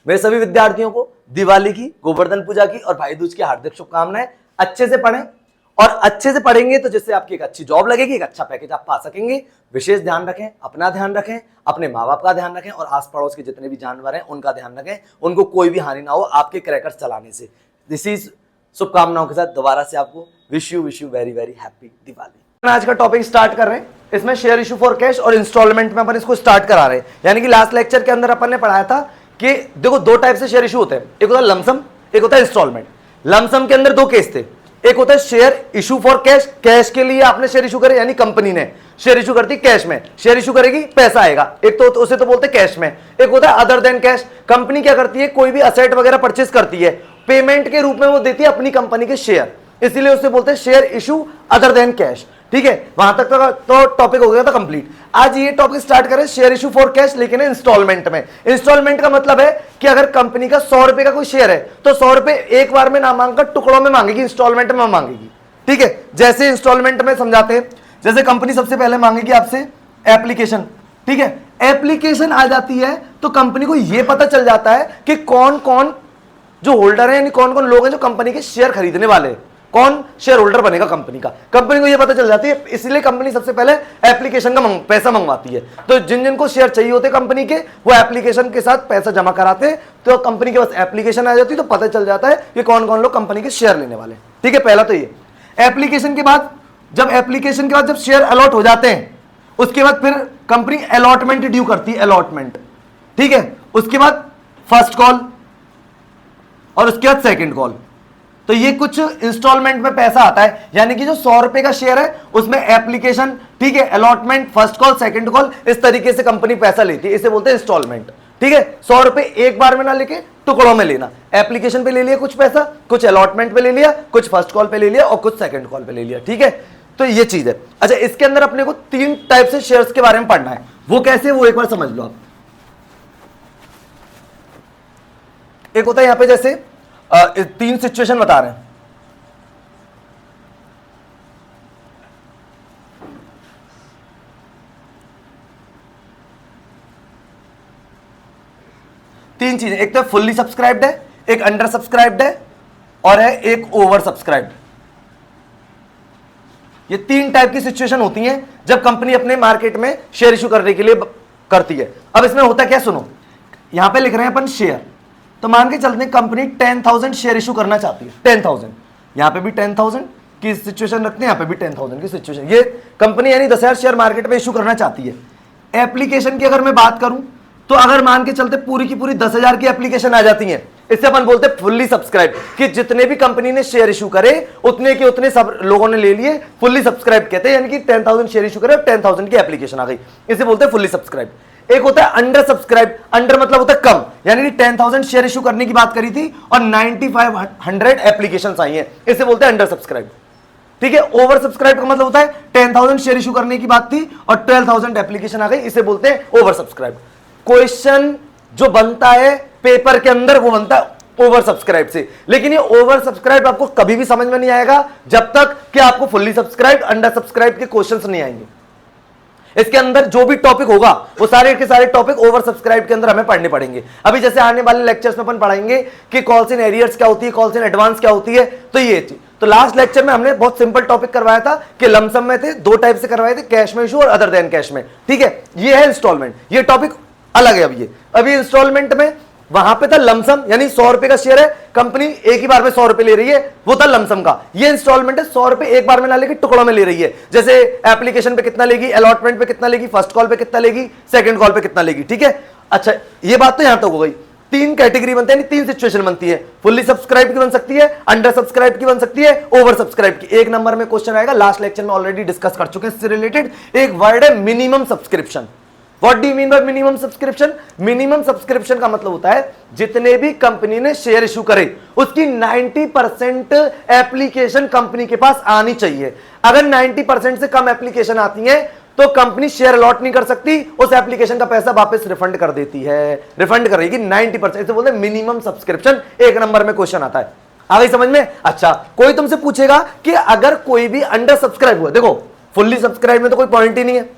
मेरे सभी विद्यार्थियों को दिवाली की, गोवर्धन पूजा की और भाई दूज की हार्दिक शुभकामनाएं। अच्छे से पढ़ें और अच्छे से पढ़ेंगे तो जिससे आपकी एक अच्छी जॉब लगेगी, एक अच्छा पैकेज आप पा सकेंगे। विशेष ध्यान रखें, अपना ध्यान रखें, अपने माँ बाप का ध्यान रखें और आस पड़ोस के जितने भी जानवर हैं उनका ध्यान रखें, उनको कोई भी हानि ना हो आपके क्रैकर्स चलाने से। इसी शुभकामनाओं के साथ दोबारा से आपको wish you very very happy Diwali. आज का टॉपिक स्टार्ट कर रहे हैं, इसमें शेयर इशू फॉर कैश और इंस्टॉलमेंट में अपन इसको स्टार्ट करा रहे हैं। यानी कि लास्ट लेक्चर के अंदर अपन ने पढ़ाया था कि देखो दो टाइप से शेयर इशू होते हैं, एक होता है लमसम, एक होता है इंस्टॉलमेंट। लमसम के अंदर दो केस थे, एक होता है share issue for cash, cash के लिए आपने शेयर इशू करे, यानी कंपनी ने शेयर इशू करती कैश में, शेयर इशू करेगी पैसा आएगा, एक तो उसे तो बोलते कैश में। एक होता है अदर देन कैश, कंपनी क्या करती है, कोई भी असेट वगैरह परचेस करती है, पेमेंट के रूप में वो देती है अपनी कंपनी के शेयर, इसीलिए उसे बोलते हैं share issue other than cash. ठीक है, वहां तक तो टॉपिक हो गया था कंप्लीट। आज ये टॉपिक स्टार्ट करें शेयर इशू फॉर कैश, लेकिन इंस्टॉलमेंट में। इंस्टॉलमेंट का मतलब है कि अगर कंपनी का 100 रुपए का कोई शेयर है तो 100 रुपए एक बार में ना मांगकर टुकड़ों में मांगेगी, इंस्टॉलमेंट में मांगेगी। ठीक है, जैसे इंस्टॉलमेंट में समझाते हैं, जैसे कंपनी सबसे पहले मांगेगी आपसे एप्लीकेशन। ठीक है, एप्लीकेशन आ जाती है तो कंपनी को यह पता चल जाता है कि कौन कौन जो होल्डर है, यानी कौन कौन लोग हैं जो कंपनी के शेयर खरीदने वाले हैं, कौन शेयर होल्डर बनेगा कंपनी का, कंपनी को यह पता चल जाती है। इसलिए कंपनी सबसे पहले एप्लीकेशन का पैसा मंगवाती है। तो जिन जिन को शेयर चाहिए होते कंपनी के, वो एप्लीकेशन के साथ पैसा जमा कराते हैं, तो कंपनी के पास एप्लीकेशन आ जाती है, तो पता चल जाता है कि कौन कौन लोग कंपनी के शेयर लेने वाले। ठीक है, पहला तो ये एप्लीकेशन के बाद, जब शेयर अलॉट हो जाते हैं उसके बाद फिर कंपनी अलॉटमेंट ड्यू करती है, अलॉटमेंट। ठीक है, उसके बाद फर्स्ट कॉल और उसके बाद सेकंड कॉल। तो ये कुछ इंस्टॉलमेंट में पैसा आता है, यानी कि जो 100 रुपए का शेयर है उसमें एप्लीकेशन, ठीक है, allotment, first call, second call, इस तरीके से कंपनी पैसा लेती है, इसे बोलते हैं इंस्टॉलमेंट। ठीक है, 100 रुपए एक बार में ना लेके टुकड़ों में लेना, एप्लीकेशन पे ले लिया कुछ पैसा, कुछ अलॉटमेंट पे ले लिया, कुछ फर्स्ट कॉल पे ले लिया और कुछ सेकंड कॉल पे ले लिया। ठीक है, तो ये चीज है। अच्छा, इसके अंदर अपने को 3 टाइप से शेयर्स के बारे में पढ़ना है, वो कैसे, वो एक बार समझ लो आप। एक होता है यहां पे जैसे 3 सिचुएशन बता रहे हैं। तीन चीजें, एक तो फुल्ली सब्सक्राइब्ड है, एक अंडर सब्सक्राइब्ड है और है एक ओवर सब्सक्राइब्ड। ये 3 टाइप की सिचुएशन होती हैं जब कंपनी अपने मार्केट में शेयर इशू करने के लिए करती है। अब इसमें होता क्या, सुनो, यहां पे लिख रहे हैं अपन शेयर, तो मान के चलते हैं कंपनी 10,000 शेयर इशू करना चाहती है, 10,000, यहां पे भी 10,000 की सिचुएशन रखते हैं, यहां पे भी 10,000 की सिचुएशन। ये कंपनी यानी 10,000 शेयर मार्केट में इशू करना चाहती है। एप्लीकेशन की अगर मैं बात करूं तो अगर मान के चलते पूरी की पूरी 10,000 की एप्लीकेशन आ जाती है, इससे अपन बोलते हैं फुल्ली सब्सक्राइब, कि जितने भी कंपनी ने शेयर इशू करे उतने के उतने सब लोगों ने ले लिए, फुल्ली सब्सक्राइब कहते हैं, यानी कि 10,000 शेयर इशू करे और 10,000 की एप्लीकेशन आ गई, इसे बोलते हैं फुल्ली सब्सक्राइब। एक होता है अंडर सब्सक्राइब, अंडर मतलब होता है कम, यानी कि 10,000 शेयर इशू करने की बात करी थी और 9,500 एप्लीकेशंस आई हैं, इसे बोलते हैं अंडर सब्सक्राइब। ठीक है, ओवर सब्सक्राइब का मतलब होता है 10,000 शेयर इशू करने की बात थी और 12,000 एप्लीकेशन आ गई, इसे बोलते हैं ओवर सब्सक्राइब। क्वेश्चन जो बनता है पेपर के अंदर वो बनता है ओवर सब्सक्राइब से, लेकिन ये ओवर सब्सक्राइब आपको कभी भी समझ में नहीं आएगा जब तक कि आपको फुल्ली सब्सक्राइब, अंडर सब्सक्राइब के क्वेश्चंस नहीं आएंगे। इसके अंदर जो भी टॉपिक होगा वो सारे के सारे टॉपिक ओवर सब्सक्राइब के अंदर हमें पढ़ने पड़ेंगे। अभी जैसे आने वाले लेक्चर्स में अपन पढ़ाएंगे कि कॉल्स इन एरियर्स क्या होती है, कॉल्स इन एडवांस क्या होती है, तो ये चीज। तो लास्ट लेक्चर में हमने बहुत सिंपल टॉपिक करवाया था कि लमसम में थे, 2 टाइप से करवाए थे, कैश में इशू और अदर देन कैश में। ठीक है, ये है इंस्टॉलमेंट, ये टॉपिक अलग है। अभी इंस्टॉलमेंट में वहां पे था लमसम, यानी 100 रुपए का शेयर है, कंपनी एक ही बार में 100 रुपए ले रही है, वो था लमसम का। ये इंस्टॉलमेंट है, 100 रुपए एक बार में ना लेके टुकड़ों में ले रही है, जैसे एप्लीकेशन पे कितना लेगी, अलॉटमेंट पे कितना लेगी, फर्स्ट कॉल पे कितना लेगी, सेकंड कॉल पे कितना लेगी। ठीक है, अच्छा, ये बात तो यहां तक हो गई। 3 कैटेगरी बनते हैं, 3 सिचुएशन बनती है, फुल्ली सब्सक्राइब की बन सकती है, अंडर सब्सक्राइब की बन सकती है, ओवर सब्सक्राइब की। 1 नंबर में क्वेश्चन आएगा, लास्ट लेक्चर में ऑलरेडी डिस्कस कर चुके हैं इससे रिलेटेड। एक वर्ड है minimum subscription. What do you mean by minimum subscription? Minimum subscription का मतलब होता है जितने भी कंपनी ने शेयर इशू करे उसकी 90% एप्लीकेशन कंपनी के पास आनी चाहिए। अगर 90% से कम एप्लीकेशन आती है तो कंपनी शेयर अलॉट नहीं कर सकती, उस एप्लीकेशन का पैसा वापस रिफंड कर देती है, रिफंड करेगी 90%। इसे बोलते हैं मिनिमम सब्सक्रिप्शन। 1 नंबर में क्वेश्चन आता है, आ गई समझ में। अच्छा, कोई तुमसे पूछेगा कि अगर कोई भी अंडर सब्सक्राइब हुआ, देखो फुल्ली सब्सक्राइब में तो कोई पॉइंट ही नहीं है,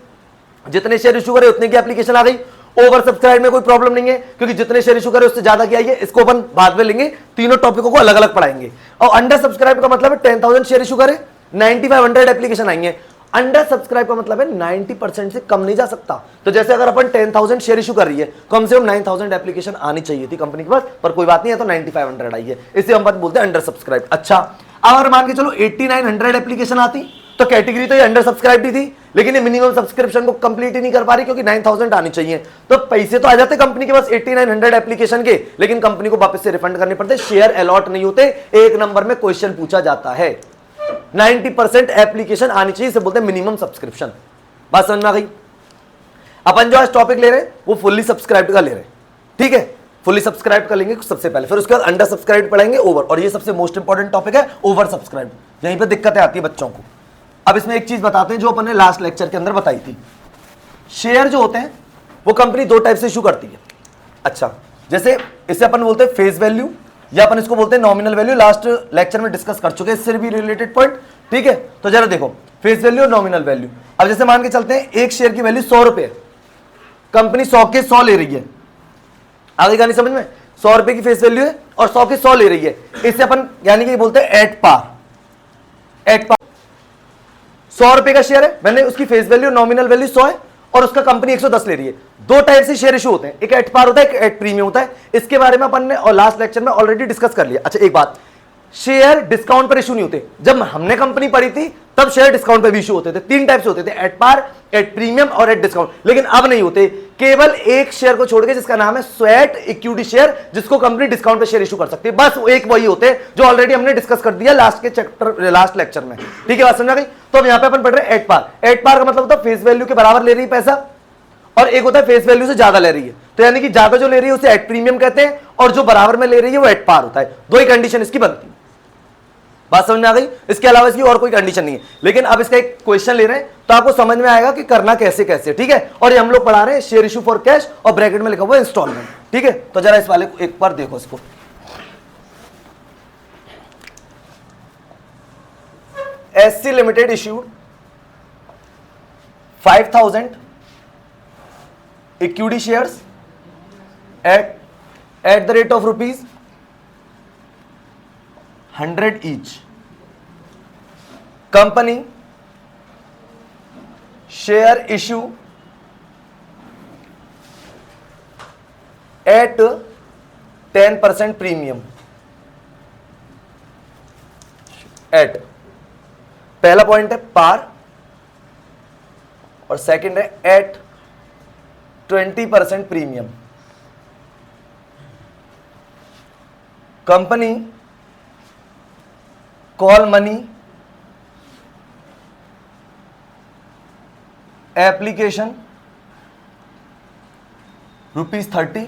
जितने शेयर इशू करे उतने की एप्लीकेशन आ गई। ओवर सब्सक्राइब में कोई प्रॉब्लम नहीं है, क्योंकि जितने शेयर इशू करे उससे ज्यादा क्या है, इसको अपन बाद में लेंगे, तीनों टॉपिकों को अलग अलग पढ़ाएंगे। और अंडर सब्सक्राइब का मतलब है 10,000 शेयर इशू करे 9500 एप्लीकेशन आएंगे। अंडर सब्सक्राइब का मतलब है 90% से कम नहीं जा सकता। तो जैसे अगर अपन 10,000 शेयर इशू कर रही है, कम से कम 9,000 एप्लीकेशन आनी चाहिए थी कंपनी के पास, पर कोई बात नहीं है, तो 9500 आई है, इसे हम बात बोलते हैं अंडर सब्सक्राइब। अच्छा, अगर मान के चलो 8900 एप्लीकेशन आती तो कैटेगरी तो ये अंडर सब्सक्राइब थी, लेकिन ये मिनिमम सब्सक्रिप्शन को कंप्लीट ही नहीं कर पा रही, क्योंकि 9,000 आनी चाहिए। तो पैसे तो आ जाते कंपनी के पास 8900 एप्लीकेशन के, लेकिन कंपनी को वापस से रिफंड करने पड़ते, शेयर अलॉट नहीं होते। एक नंबर में क्वेश्चन पूछा जाता है, 90% एप्लीकेशन आनी चाहिए, इसे बोलते हैं मिनिमम सब्सक्रिप्शन। बात समझ में आ गई? अपन जो आज टॉपिक ले रहे हैं वो फुल्ली सब्सक्राइब का ले रहे हैं, ठीक है, फुल्ली सब्सक्राइब कर लेंगे सबसे पहले, फिर उसके बाद अंडर सब्सक्राइब पढ़ेंगे, ओवर, और ये सबसे मोस्ट इंपॉर्टेंट टॉपिक है ओवर सब्सक्राइब। यहीं पे दिक्कतें आती है बच्चों को। अब इसमें एक चीज बताते हैं जो अपन ने लास्ट लेक्चर के अंदर बताई थी। शेयर जो होते हैं वो कंपनी दो टाइप से इशू करती है। अच्छा, जैसे इसे अपन बोलते हैं फेस वैल्यू, या अपन इसको बोलते हैं नॉमिनल वैल्यू, लास्ट लेक्चर में डिस्कस कर चुके हैं, इससे भी रिलेटेड पॉइंट, ठीक है। तो जरा देखो फेस वैल्यू और नॉमिनल वैल्यू। अब जैसे मान के चलते हैं एक शेयर की वैल्यू 100 रुपए, कंपनी 100 के 100 ले रही है, आगे का नहीं समझ में, 100 रुपए की फेस वैल्यू है और 100 के 100 ले रही है, इससे अपन यानी कि बोलते हैं एट पार। 100 रुपए का शेयर है, मैंने उसकी फेस वैल्यू नॉमिनल वैल्यू 100 है और उसका कंपनी 110 ले रही है। दो टाइप से शेयर इशू होते हैं, एक एट पार होता है, एक एट प्रीमियम होता है। इसके बारे में अपन ने और लास्ट लेक्चर में ऑलरेडी डिस्कस कर लिया। अच्छा, एक बात, शेयर डिस्काउंट पर इशू नहीं होते। जब हमने कंपनी पढ़ी थी तब शेयर डिस्काउंट पर भी इशू होते थे, तीन टाइप से होते थे, एट पार, एट प्रीमियम और एट डिस्काउंट। लेकिन अब नहीं होते, केवल एक शेयर को छोड़ के जिसका नाम है स्वेट इक्विटी शेयर, जिसको कंपनी डिस्काउंट पे शेयर इशू कर सकती है, बस एक वही होते हैं जो ऑलरेडी हमने डिस्कस कर दिया लास्ट के चैप्टर, लास्ट लेक्चर में, ठीक है, बात समझ आ गई? तो अब यहां पे अपन पढ़ रहे हैं एट पार। एट पार का मतलब होता है फेस वैल्यू के बराबर ले रही है पैसा, और एक होता है फेस वैल्यू से ज्यादा ले रही है। तो यानी कि ज्यादा जो ले रही है उसे एट प्रीमियम कहते हैं, और जो बराबर में ले रही है वो एट पार होता है। दो ही कंडीशन इसकी बनती है। बात समझ में आ गई? इसके अलावा इसकी और कोई कंडीशन नहीं है। लेकिन अब इसका एक क्वेश्चन ले रहे हैं तो आपको समझ में आएगा कि करना कैसे कैसे, ठीक है। और ये हम लोग पढ़ा रहे हैं शेयर इशू फॉर कैश, और ब्रैकेट में लिखा हुआ है इंस्टॉलमेंट, ठीक है। तो जरा इस वाले को एक बार देखो इसको। SC limited issued 5,000 equity shares at the rate of ₹100 each. Company share issue at 10% premium. At पहला पॉइंट है पार, और सेकंड है at 20% premium. Company call money application ₹30,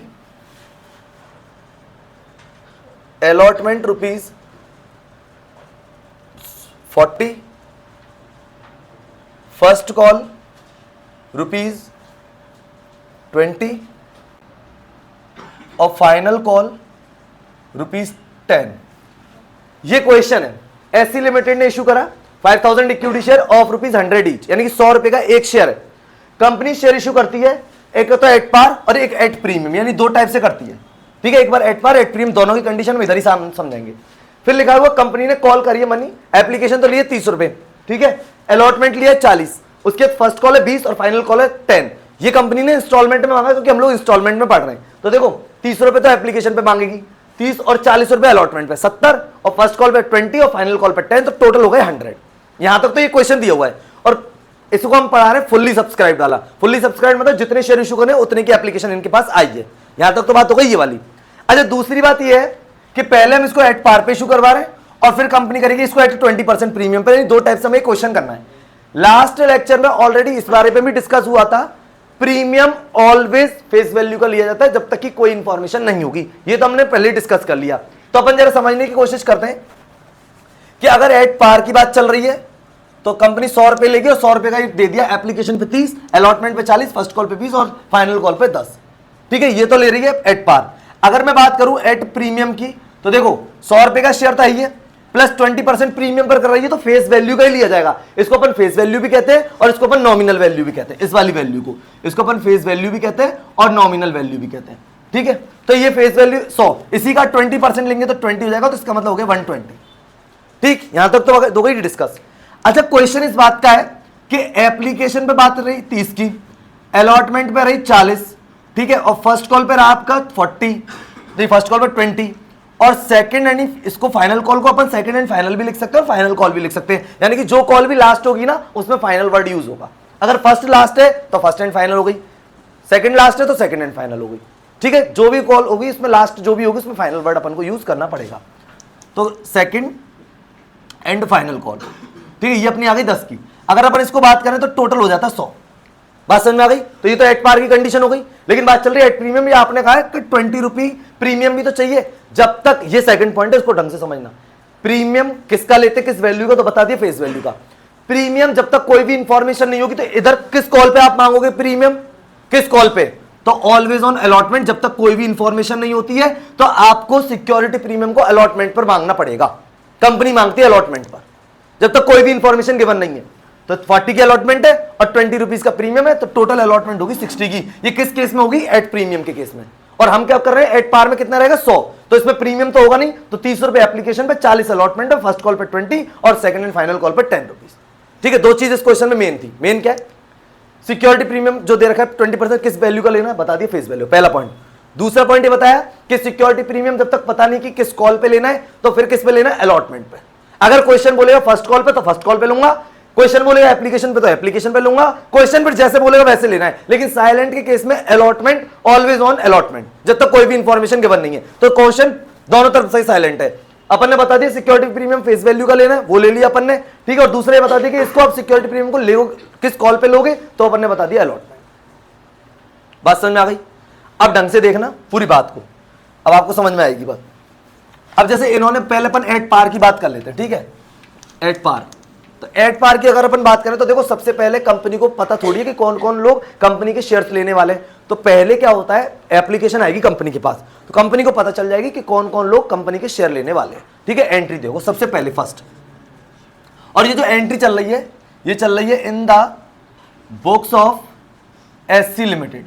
allotment ₹40, first call ₹20 और फाइनल कॉल ₹10। ये क्वेश्चन है। SC limited ने issue करा 5,000 equity share of ₹100 each, यानी कि 100 रुपए का एक शेयर है। कंपनी शेयर इशू करती है, एक तो एट पार और एक एट प्रीमियम, यानी दो टाइप से करती है, ठीक है। एक बार एट पार एट प्रीमियम दोनों की कंडीशन में इधर ही समझेंगे। फिर लिखा हुआ कंपनी ने कॉल करी है मनी, एप्लीकेशन तो लिए 30 रुपए, ठीक है, अलॉटमेंट लिया 40, उसके फर्स्ट कॉल है 20 और फाइनल कॉल है 10। ये कंपनी ने इंस्टॉलमेंट में मांगा, क्योंकि हम लोग इंस्टॉलमेंट में पढ़ रहे हैं। तो देखो 30 रुपए तो एप्लीकेशन पे मांगेगी, 30 और 40 रुपए अलॉटमेंट पे, 70, और फर्स्ट कॉल पे 20 और फाइनल कॉल पे 10, तो टोटल हो गए 100। यहां तक तो ये क्वेश्चन दिया हुआ है, और इसको हम पढ़ा रहे हैं फुल्ली सब्सक्राइब डाला। फुल्ली सब्सक्राइब मतलब जितने शेयर इशू करने उतने की एप्लीकेशन इनके पास आई है। यहां तक तो बात हो गई ये वाली। अच्छा, दूसरी बात ये है कि पहले हम इसको एट पार पे इशू करवा रहे हैं, और फिर कंपनी करेगी इसको एट 20% प्रीमियम पे। दो टाइप से हमें क्वेश्चन करना है। लास्ट लेक्चर में ऑलरेडी इस बारे पे भी डिस्कस हुआ था, प्रीमियम ऑलवेज फेस वैल्यू का लिया जाता है जब तक कि कोई इंफॉर्मेशन नहीं होगी। ये तो हमने पहले डिस्कस कर लिया। तो अपन जरा समझने की कोशिश करते हैं कि अगर एट पार की बात चल रही है तो कंपनी 100 रुपए लेगी, और 100 रुपए का दे दिया, एप्लीकेशन पे 30, अलॉटमेंट पे 40, फर्स्ट कॉल पे 20 और फाइनल कॉल पे 10, ठीक है। ये तो ले रही है एट पार। अगर मैं बात करूं एट प्रीमियम की, तो देखो 100 रुपए का शेयर था ये, प्लस 20% प्रीमियम पर कर रही है तो फेस वैल्यू का ही लिया जाएगा। इसको अपन फेस वैल्यू भी कहते हैं और इसको अपन नॉमिनल वैल्यू भी कहते हैं। इस वाली वैल्यू को इसको अपन फेस वैल्यू भी कहते हैं और नॉमिनल वैल्यू भी कहते हैं। ठीक है, तो ये फेस वैल्यू 100, इसी का 20% लेंगे तो 20 हो जाएगा, तो इसका मतलब हो गया 120। ठीक, यहां तक तो दो गई डिस्कस। अच्छा, क्वेश्चन इस बात का है कि एप्लीकेशन पे बात रही 30 की, अलॉटमेंट पे रही 40, ठीक है, और फर्स्ट कॉल पे रहा आपका 40, तो फर्स्ट कॉल पे 20, और सेकंड एंड इसको फाइनल कॉल को अपन सेकंड एंड फाइनल भी लिख सकते हैं और फाइनल कॉल भी लिख सकते हैं, यानी कि जो कॉल भी लास्ट होगी ना उसमें फाइनल वर्ड यूज होगा। अगर फर्स्ट लास्ट है तो फर्स्ट एंड फाइनल हो गई, सेकंड लास्ट है तो सेकंड एंड फाइनल हो गई। ठीक है, जो भी कॉल होगी इसमें लास्ट जो भी होगी उसमें फाइनल वर्ड अपन को यूज करना पड़ेगा। तो सेकंड एंड फाइनल कॉल, ठीक है, ये अपनी आ गई 10 की। अगर अपन इसको बात करें तो टोटल हो जाता है 100। बात समझ में आ गई? तो ये तो एट पार की कंडीशन हो गई, लेकिन बात चल रही है एट प्रीमियम। ये आपने कहा है कि 20 रुपी प्रीमियम भी तो चाहिए, जब तक ये सेकंड पॉइंट है, इसको ढंग से समझना। प्रीमियम किसका लेते, किस वैल्यू का, तो बता दिया फेस वैल्यू का। प्रीमियम जब तक कोई भी इंफॉर्मेशन नहीं होगी तो इधर किस कॉल पे आप मांगोगे प्रीमियम, किस कॉल पे, तो ऑलवेज ऑन अलॉटमेंट। जब तक कोई भी इंफॉर्मेशन नहीं होती है तो आपको सिक्योरिटी प्रीमियम को अलॉटमेंट पर मांगना पड़ेगा। कंपनी मांगती है अलॉटमेंट पर, जब तक कोई भी इंफॉर्मेशन गिवन नहीं है। तो 40 की अलॉटमेंट है और 20 रुपीज का प्रीमियम है, तो टोटल अलॉटमेंट होगी 60 की। ये किस केस में होगी, एट प्रीमियम के केस में। और हम क्या कर रहे हैं, एट पार में कितना रहेगा 100, तो इसमें प्रीमियम तो होगा नहीं, तो 30 रुपए एप्लीकेशन पे, 40 अलॉटमेंट है, फर्स्ट कॉल पे 20 और सेकंड एंड फाइनल कॉल पे 10 रुपीज। ठीक है, दो चीज इस क्वेश्चन में मेन थी। मेन क्या है, सिक्योरिटी प्रीमियम जो दे रखा है 20% किस वैल्यू का लेना है, बता दिया फेस वैल्यू, पहला पॉइंट। दूसरा पॉइंट ये बताया कि सिक्योरिटी प्रीमियम जब तक पता नहीं कि किस कॉल पे लेना है तो फिर किस पे लेना है, अलॉटमेंट पे। अगर क्वेश्चन बोलेगा फर्स्ट कॉल पे तो फर्स्ट कॉल पे लूंगा, क्वेश्चन बोलेगा एप्लीकेशन पे तो एप्लीकेशन पे लूंगा, क्वेश्चन पर जैसे बोलेगा वैसे लेना है। लेकिन साइलेंट के केस में अलॉटमेंट, ऑलवेज ऑन अलॉटमेंट, जब तक कोई भी इंफॉर्मेशन गिवन नहीं है। तो क्वेश्चन दोनों तरफ से साइलेंट है। अपन ने बता दिया सिक्योरिटी प्रीमियम फेस वैल्यू का लेना है, वो ले लिया अपन ने, ठीक है। और दूसरे बता दिया कि इसको आप सिक्योरिटी प्रीमियम को ले किस कॉल पे लोगे, तो अपन ने बता दिया अलॉटमेंट। बात समझ में आ गई? अब ढंग से देखना पूरी बात को, अब आपको समझ में आएगी बात। अब जैसे इन्होंने पहले अपन एट पार की बात कर लेते हैं, ठीक है, एट पार। तो एट पार की अगर अपन बात करें तो देखो सबसे पहले कंपनी को पता थोड़ी है कि कौन कौन लोग कंपनी के शेयर्स लेने वाले। तो पहले क्या होता है, एप्लीकेशन आएगी कंपनी के पास, तो कंपनी को पता चल जाएगी कि कौन कौन लोग कंपनी के शेयर लेने वाले हैं। ठीक है, एंट्री देखो सबसे पहले फर्स्ट, और ये जो एंट्री चल रही है ये चल रही है in the books of SC limited.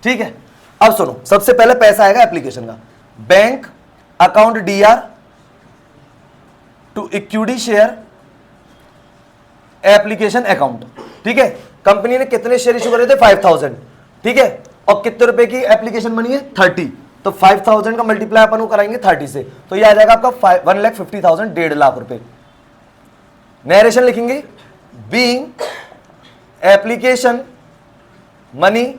ठीक है, अब सुनो, सबसे पहले पैसा आएगा एप्लीकेशन का, bank account DR to equity share application account. ठीक है, कंपनी ने कितने शेयर इशू करे थे, 5000। ठीक है, और कितने रुपए की एप्लीकेशन बनी है, 30। तो 5000 का मल्टीप्लाई अपन को कराएंगे 30 से, तो ये आ जाएगा आपका 1,50,000, 1.5 लाख रुपए। नरेशन लिखेंगे, बीइंग एप्लीकेशन मनी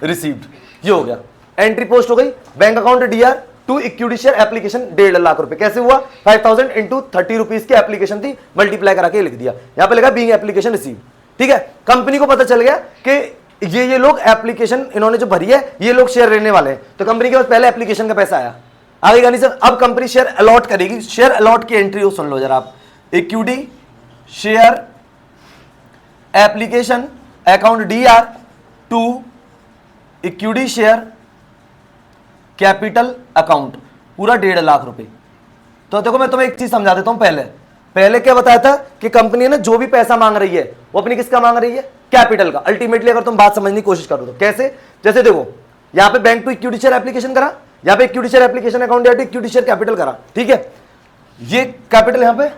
रिसीव्ड, ये हो गया। एंट्री पोस्ट हो गई, bank account DR to equity share application 1.5 lakh रुपए। कैसे हुआ, 5000 इंटू 30 रुपीज की एप्लीकेशन थी, मल्टीप्लाई करा के लिख दिया, यहां पे लिखा बीइंग एप्लीकेशन रिसीव। ठीक है, कंपनी को पता चल गया कि ये लोग एप्लीकेशन इन्होंने जो भरी है ये लोग शेयर लेने वाले हैं, तो कंपनी के पास पहले एप्लीकेशन का पैसा आया, आगे नहीं सर। अब कंपनी शेयर अलॉट करेगी, शेयर अलॉट की एंट्री हो, सुन लो जरा आप, equity share application account DR to equity share capital account, पूरा 1.5 लाख रुपए। तो देखो मैं तुम्हें एक चीज समझा देता हूं। पहले क्या बताया था कि कंपनी ने जो भी पैसा मांग रही है वो अपनी किसका मांग रही है, कैपिटल का। अल्टीमेटली अगर तुम बात समझने की कोशिश करो तो कैसे, जैसे देखो यहां पे bank to equity share application करा, यहां पे इक्विटी शेयर एप्लीकेशन अकाउंट या इक्विटी शेयर कैपिटल करा। ठीक है, ये कैपिटल यहां पे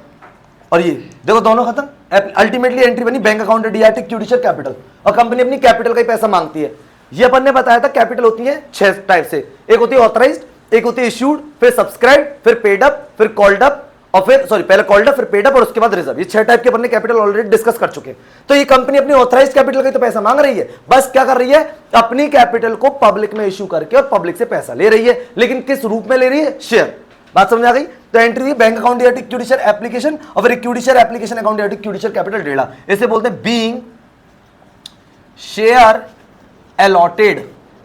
और ये देखो दोनों खत्म। अल्टीमेटली एंट्री बनी bank account DRT equity share capital, और कंपनी अपनी कैपिटल का ही पैसा मांगती है। ये अपन ने बताया था कैपिटल होती है 6 टाइप से, एक होती है ऑथराइज्ड, एक होती है इश्यूड, फिर सब्सक्राइब, फिर पेड अप, फिर कॉल्ड अप, और फिर पहले कॉल्ड अप, फिर पेड अप और उसके बाद रिजर्व। ये 6 टाइप के अपन ने कैपिटल ऑलरेडी डिस्कस कर चुके हैं। तो ये कंपनी अपनी ऑथराइज्ड कैपिटल का तो पैसा मांग रही है, बस क्या कर रही है, अपनी कैपिटल को पब्लिक में इश्यू करके और पब्लिक से पैसा ले रही है। लेकिन किस रूप में ले रही है, शेयर। बात समझ आ गई? तो एंट्री बैंक अकाउंट या इक्विटी शेयर एप्लीकेशन, और फिर इक्विटी शेयर एप्लीकेशन अकाउंट या इक्विटी शेयर कैपिटल 1.5। इसे बोलते हैं बीइंग शेयर अलॉटेड।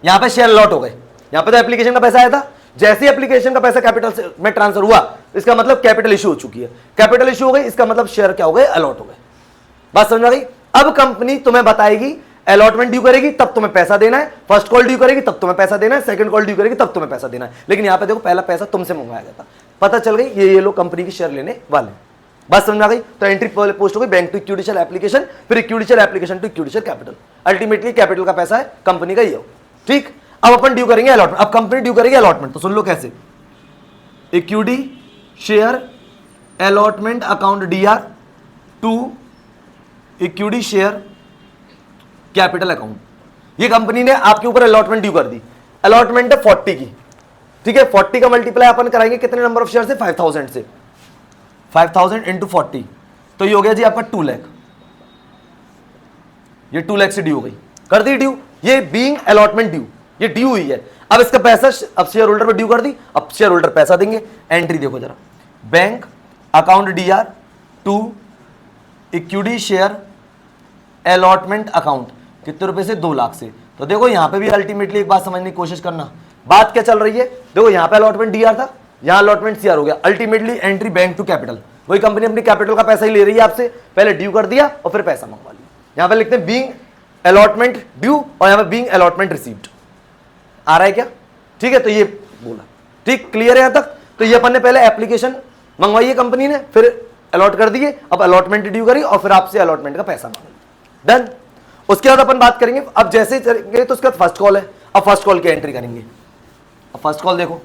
यहां पे शेयर अलॉट हो गए, यहां पे तो एप्लीकेशन का पैसा आया था, जैसे एप्लीकेशन का पैसा कैपिटल में ट्रांसफर हुआ इसका मतलब कैपिटल इशू हो चुकी है। कैपिटल इशू हो गई, इसका मतलब शेयर क्या हो गए, अलॉट हो गए। बात समझ आ गई? अब कंपनी तुम्हें बताएगी अलॉटमेंट ड्यू करेगी तब तुम्हें पैसा देना है, फर्स्ट कॉल ड्यू करेगी तब तुम्हें पैसा देना है, सेकंड कॉल ड्यू करेगी तब तुम्हें पैसा देना है। लेकिन यहां पे देखो पहला पैसा तुमसे मंगवाया गया था, पता चल गई ये लोग कंपनी की शेयर लेने वाले हैं। बात समझ में आ गई? तो एंट्री पोस्ट हो गई बैंक टू इक्विटी एप्लीकेशन, फिर equity application to equity capital. Ultimately capital का पैसा है कंपनी का, ये हो ठीक। अब अपन ड्यू करेंगे अलॉटमेंट। अब कंपनी ड्यू करेगी अलॉटमेंट, तो सुन लो कैसे। Equity share allotment account DR to equity share capital account. ये कंपनी ने आपके ऊपर अलॉटमेंट ड्यू कर दी। अलॉटमेंट है 40 की, ठीक है। 40 का मल्टीप्लाई अपन कराएंगे कितने नंबर ऑफ शेयर से? 5000 से। 5000 इंटू 40, तो ये हो गया जी आपका 2 लाख। ये 2 लाख से ड्यू हो गई, कर दी ड्यू। ये बीइंग अलॉटमेंट ड्यू, ये ड्यू हुई है। अब इसका पैसा अब शेयर होल्डर पर ड्यू कर दी, अब शेयर होल्डर पैसा देंगे। एंट्री देखो जरा, bank account DR to equity share allotment account, कितने रुपए से? 2 लाख से। तो देखो यहां पे भी अल्टीमेटली एक बात समझने की कोशिश करना, बात क्या चल रही है। देखो यहां पे अलॉटमेंट डीआर था, यहां अलॉटमेंट सीआर हो गया। Ultimately entry bank to capital, वही कंपनी अपनी कैपिटल का पैसा ही ले रही है आपसे, पहले ड्यू कर दिया और फिर पैसा मंगवा लिया। यहां पे लिखते हैं बीइंग अलॉटमेंट ड्यू और यहां पे बीइंग अलॉटमेंट रिसीव्ड। आ रहा है क्या? ठीक है, तो ये बोला ठीक, क्लियर है यहां तक। तो ये अपन ने पहले एप्लीकेशन मंगवाई है कंपनी ने, फिर अलॉट कर दिए, अब अलॉटमेंट ड्यू करी और फिर आपसे अलॉटमेंट का पैसा मांगा, डन। उसके बाद अपन बात करेंगे, अब जैसे ही करेंगे तो उसके बाद फर्स्ट कॉल है। अब फर्स्ट कॉल की एंट्री करेंगे। अब फर्स्ट कॉल देखो,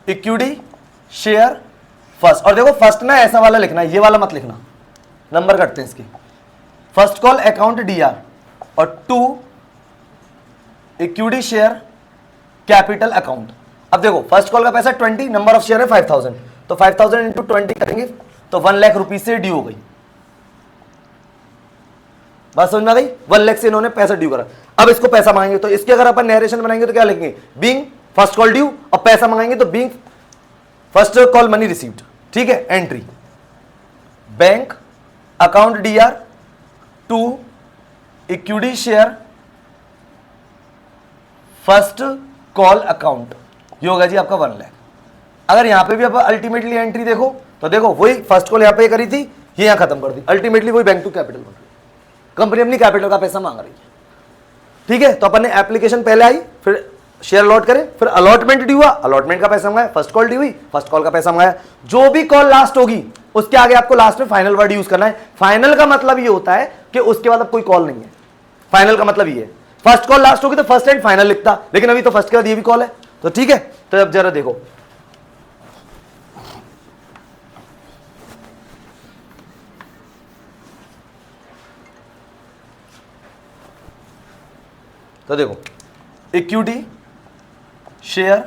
इक्विटी शेयर फर्स्ट, और देखो फर्स्ट ना ऐसा वाला लिखना है, ये वाला मत लिखना, नंबर कटते हैं इसके। फर्स्ट कॉल अकाउंट डीआर और to equity share capital account. अब देखो फर्स्ट कॉल का पैसा 20, नंबर ऑफ शेयर है 5000, तो 5000 इंटू 20 करेंगे तो 1 लाख रुपीज से ड्यू हो गई। बात समझ में आ गई? 1 लाख से इन्होंने पैसा ड्यू करा। अब इसको पैसा मांगेंगे तो इसके अगर अपन नरेशन बनाएंगे तो क्या लिखेंगे? बीइंग फर्स्ट कॉल ड्यू, और पैसा मांगेंगे तो being first call money received, ठीक है। Entry bank account DR to equity share first call account, ये होगा जी आपका 1 लाख। अगर यहां पे भी आप अल्टीमेटली एंट्री देखो तो देखो वही फर्स्ट कॉल यहां पे करी थी, ये यहां खत्म कर दी। अल्टीमेटली वही बैंक टू कैपिटल बन रही, कंपनी अपनी कैपिटल का पैसा मांग रही है, ठीक है। तो अपन ने एप्लीकेशन पहले आई, फिर शेयर अलॉट करें, फिर अलॉटमेंट ड्यू हुआ, अलॉटमेंट का पैसा मंगाया, फर्स्ट कॉल ड्यू हुई, फर्स्ट कॉल का पैसा मंगाया। जो भी कॉल लास्ट होगी उसके आगे आपको लास्ट में फाइनल वर्ड यूज करना है। फाइनल का मतलब ये होता है कि उसके बाद अब कोई कॉल नहीं है। फाइनल का मतलब ये है, फर्स्ट कॉल लास्ट होगी तो फर्स्ट एंड फाइनल लिखता, लेकिन अभी तो फर्स्ट के बाद ये भी कॉल है, तो ठीक है। तो अब जरा देखो, तो देखो इक्विटी शेयर,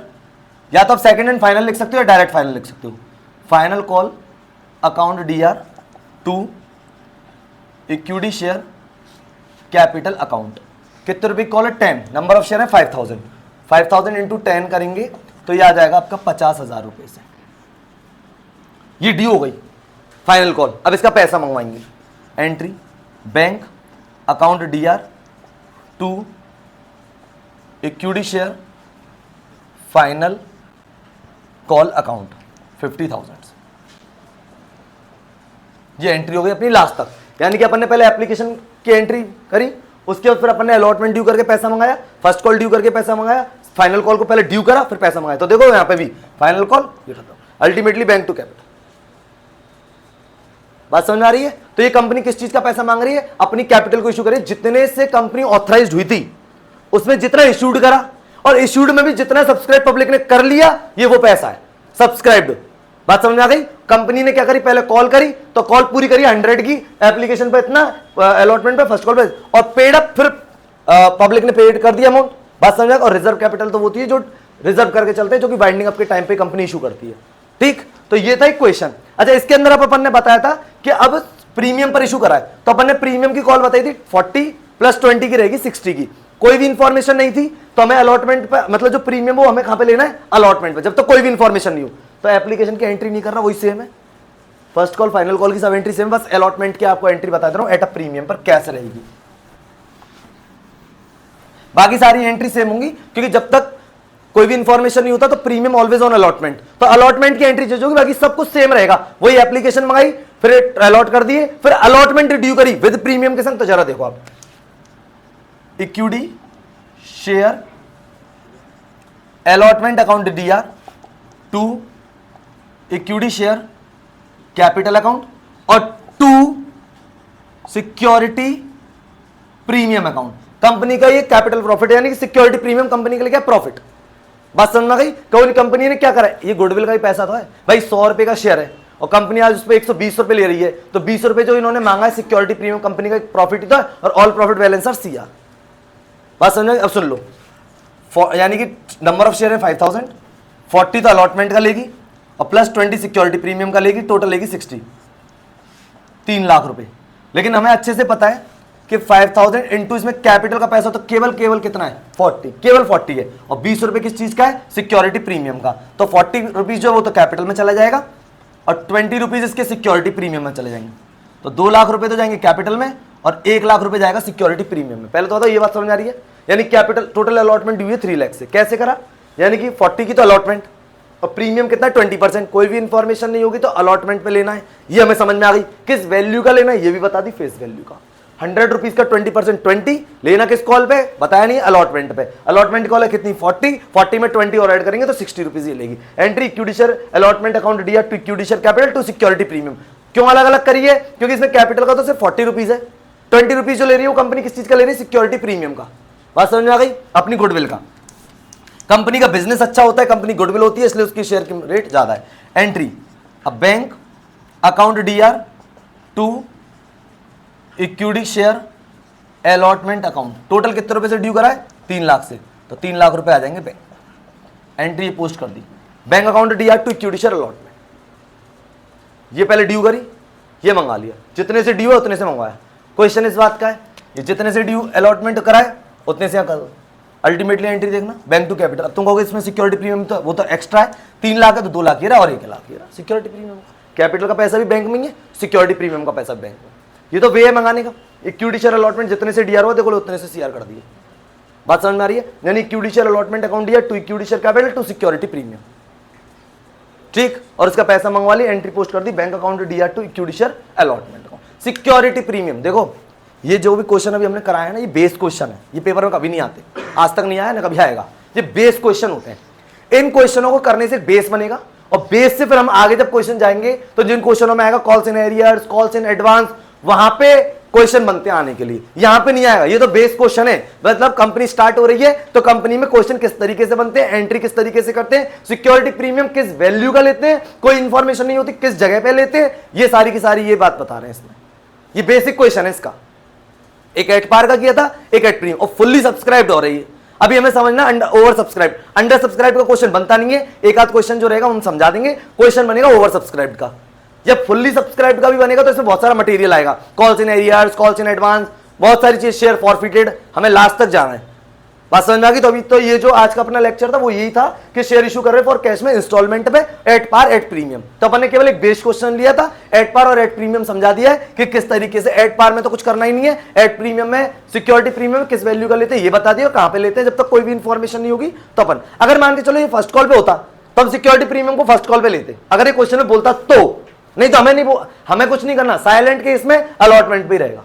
या तो आप सेकंड एंड फाइनल लिख सकते हो या डायरेक्ट फाइनल लिख सकते हो। Final call account DR to equity share capital account, कितने रुपए कॉल है? 10, नंबर ऑफ शेयर है 5000। 5000 इंटू 10 करेंगे तो ये आ जाएगा आपका 50,000 रुपए से। ये ड्यू हो गई फाइनल कॉल, अब इसका पैसा मंगवाएंगे। Entry bank account DR to equity share final call account 50,000। ये एंट्री हो गई अपनी लास्ट तक, यानी कि अपन ने पहले एप्लीकेशन की एंट्री करी, उसके बाद फिर अपन ने अलॉटमेंट ड्यू करके पैसा मंगाया, फर्स्ट कॉल ड्यू करके पैसा मंगाया, फाइनल कॉल को पहले ड्यू करा फिर पैसा मंगाया। तो देखो यहां पे भी फाइनल कॉल, ये खत्म, अल्टीमेटली बैंक टू कैपिटल। बात समझ आ रही है? तो ये कंपनी किस चीज का पैसा मांग रही है? अपनी कैपिटल को इशू करी, जितने से कंपनी ऑथराइज्ड हुई थी उसमें जितना इश्यूड करा, और इश्यूड में भी जितना सब्सक्राइब पब्लिक ने कर लिया, ये वो पैसा है सब्सक्राइब्ड। बात समझ में आ गई? कंपनी ने क्या करी? पहले कॉल करी तो कॉल पूरी करी 100 की, एप्लीकेशन पे इतना, अलॉटमेंट पे, फर्स्ट कॉल पे, और पेड अप, फिर पब्लिक ने पेड कर दिया अमाउंट। बात समझ। और रिजर्व कैपिटल तो होती है जो रिजर्व करके चलते हैं, जो कि वाइंडिंग अप के टाइम पे कंपनी इशू करती है, ठीक। तो ये था एक क्वेश्चन। अच्छा, इसके अंदर अपन ने बताया था कि अब प्रीमियम पर इशू करा है, तो अपन ने प्रीमियम की कॉल बताई थी 40 + 20 की रहेगी 60 की। कोई भी इंफॉर्मेशन नहीं थी तो हमें अलॉटमेंट पे, मतलब जो प्रीमियम वो हमें कहां पे लेना है? अलॉटमेंट पे, जब तक तो कोई भी इंफॉर्मेशन नहीं हो। तो एप्लीकेशन की एंट्री नहीं कर रहा, वही सेम है, फर्स्ट कॉल फाइनल कॉल की सब एंट्री सेम, बस अलॉटमेंट की आपको एंट्री बता दे रहा हूं एट अ प्रीमियम पर कैसे रहेगी। बाकी सारी एंट्री सेम होंगी, क्योंकि जब तक कोई भी इंफॉर्मेशन नहीं होता तो प्रीमियम ऑलवेज ऑन अलॉटमेंट, तो अलॉटमेंट की एंट्री चेंज होगी, बाकी सब कुछ सेम रहेगा। वही एप्लीकेशन मंगाई, फिर अलॉट कर दिए, फिर अलॉटमेंट ड्यू करी विद प्रीमियम के संग। तो जरा देखो आप, equity share allotment account DR to equity share capital account और to security premium account. Company का ये कैपिटल प्रॉफिट यानी कि सिक्योरिटी प्रीमियम कंपनी के लिए क्या प्रॉफिट। बात समझ में गई। कोई कंपनी ने क्या करा है, ये गुडविल का ही पैसा तो है भाई, 100 रुपए का शेयर है और कंपनी आज उस पर 120 रुपए ले रही है, तो 20 रुपए जो इन्होंने मांगा है सिक्योरिटी प्रीमियम कंपनी का प्रॉफिट ही तो है, और all profit balance are CR. बात समझ में। अब सुन लो, यानी कि नंबर ऑफ शेयर है 5000, 40 तो अलॉटमेंट का लेगी और प्लस 20 सिक्योरिटी प्रीमियम का लेगी, टोटल लेगी 60, 3 लाख रुपए। लेकिन हमें अच्छे से पता है कि 5000 इंटू इसमें कैपिटल का पैसा तो केवल कितना है 40, केवल 40 है, और 20 रुपए किस चीज का है, सिक्योरिटी प्रीमियम का। तो 40 रुपीज जो है वो तो कैपिटल में चला जाएगा और 20 रुपीज इसके सिक्योरिटी प्रीमियम में चले जाएंगे। तो 2 लाख रुपए तो जाएंगे कैपिटल में और 1 लाख रुपए जाएगा सिक्योरिटी प्रीमियम में। पहले तो बताओ ये बात समझ आ रही है। यानी कैपिटल टोटल अलॉटमेंट ड्यू है 3 लाख से। कैसे करा, यानी कि 40 की तो अलॉटमेंट और प्रीमियम कितना 20%। कोई भी इंफॉर्मेशन नहीं होगी तो अलॉटमेंट पे लेना है, ये हमें समझ में आ गई। किस वैल्यू का लेना है ये भी बता दी, फेस वैल्यू का। 100 रुपीज का 20% 20 लेना किस कॉल पे बताया नहीं, अलॉटमेंट पे। अलॉटमेंट कॉल है कितनी 40 में 20 और ऐड करेंगे तो 60 रुपीज ये लेगी। Entry equity share allotment account DR to equity share capital to security premium. क्यों अलग अलग करिए, क्योंकि इसमें कैपिटल का तो सिर्फ 40 रुपीज है, 20 रुपीज जो ले रही है वो कंपनी किस चीज का ले रही है, सिक्योरिटी प्रीमियम का। बात समझ में आ गई। अपनी गुडविल का, कंपनी का बिजनेस अच्छा होता है, कंपनी गुडविल होती है, इसलिए उसकी शेयर की रेट ज्यादा है। एंट्री अब bank account DR to equity share allotment account. Total कितने रुपए से ड्यू करा है, 3 लाख से, तो 3 लाख रुपए आ जाएंगे बैंक। एंट्री पोस्ट कर दी, bank account DR to equity share allotment. ये पहले ड्यू करी, ये मंगा लिया, जितने से ड्यू है उतने से मंगवाया। क्वेश्चन इस बात का है, ये जितने से ड्यू अलॉटमेंट कराए उतने से कर दो। अल्टीमेटली एंट्री देखना, बैंक टू कैपिटल। अब तुम कहोगे इसमें सिक्योरिटी प्रीमियम तो वो तो एक्स्ट्रा है, 3 लाख है तो 2 लाख ये रहा और 1 लाख ये रहा सिक्योरिटी प्रीमियम। कैपिटल का पैसा भी बैंक में ही है, सिक्योरिटी प्रीमियम का पैसा बैंक में। ये तो वे है मंगाने का। इक्विटी शेयर अलॉटमेंट जितने से डीआर हुआ देखो उतने से सीआर कर दिए। बात समझ में आ रही है। यानी equity share allotment account DR to equity share capital to security premium, ठीक। और इसका पैसा मंगवा ली, एंट्री पोस्ट कर दी, bank account DR to equity share allotment account security premium. देखो ये जो भी क्वेश्चन अभी हमने कराया है ना, ये बेस क्वेश्चन है, ये पेपर में कभी नहीं आते, आज तक नहीं आया ना कभी आएगा। ये बेस क्वेश्चन होते हैं, इन क्वेश्चनों को करने से बेस बनेगा और बेस से फिर हम आगे जब क्वेश्चन जाएंगे तो जिन क्वेश्चनों में आएगा calls in arrears, calls in advance, वहां पे क्वेश्चन बनते हैं आने के लिए, यहां पे नहीं आएगा। ये तो बेस क्वेश्चन है, मतलब कंपनी स्टार्ट हो रही है तो कंपनी में क्वेश्चन किस तरीके से बनते हैं, एंट्री किस तरीके से करते हैं, सिक्योरिटी प्रीमियम किस वैल्यू का लेते हैं, कोई इंफॉर्मेशन नहीं होती किस जगह पे लेते हैं, ये सारी की सारी ये बात बता रहे हैं इसमें। ये बेसिक क्वेश्चन है इसका। एक एट पार का किया था, एक एट प्रीमियम, और फुल्ली सब्सक्राइब्ड हो रही है। अभी हमें समझना ओवर सब्सक्राइब, अंडर सब्सक्राइब का क्वेश्चन बनता नहीं है। एक आध क्वेश्चन जो रहेगा हम समझा देंगे, क्वेश्चन बनेगा ओवर सब्सक्राइब का। जब फुल्ली सब्सक्राइब का भी बनेगा तो इसमें बहुत सारा मटेरियल आएगा, calls in arrears, calls in advance, बहुत सारी चीज, शेयर फॉरफिटेड, हमें लास्ट तक जाना है। बात समझ में आ गई। तो अभी तो ये जो आज का अपना लेक्चर था वो यही था कि शेयर इशू कर रहे फॉर कैश में इंस्टॉलमेंट पे एट पार एट प्रीमियम। तो अपन ने केवल एक बेस क्वेश्चन लिया था, एट पार और एट प्रीमियम समझा दिया है कि किस तरीके से। एट पार में तो कुछ करना ही नहीं है, एट प्रीमियम में सिक्योरिटी प्रीमियम किस वैल्यू का लेते हैं ये बता दिया, कहां पे लेते हैं। जब तक कोई भी इंफॉर्मेशन नहीं होगी तो अपन, अगर मान के चलो ये फर्स्ट कॉल पे होता तो हम सिक्योरिटी प्रीमियम को फर्स्ट कॉल पे लेते, अगर ये क्वेश्चन में बोलता तो। नहीं तो हमें कुछ नहीं करना, साइलेंट के इसमें अलॉटमेंट भी रहेगा।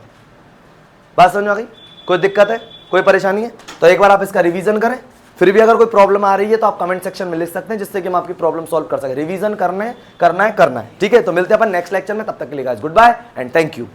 बात समझ में आ गई। कोई दिक्कत है, कोई परेशानी है तो एक बार आप इसका रिवीजन करें। फिर भी अगर कोई प्रॉब्लम आ रही है तो आप कमेंट सेक्शन में लिख सकते हैं, जिससे कि हम आपकी प्रॉब्लम सॉल्व कर सकें। रिवीजन करना है, ठीक है। तो मिलते हैं अपन नेक्स्ट लेक्चर में, तब तक के लिए guys goodbye and thank you.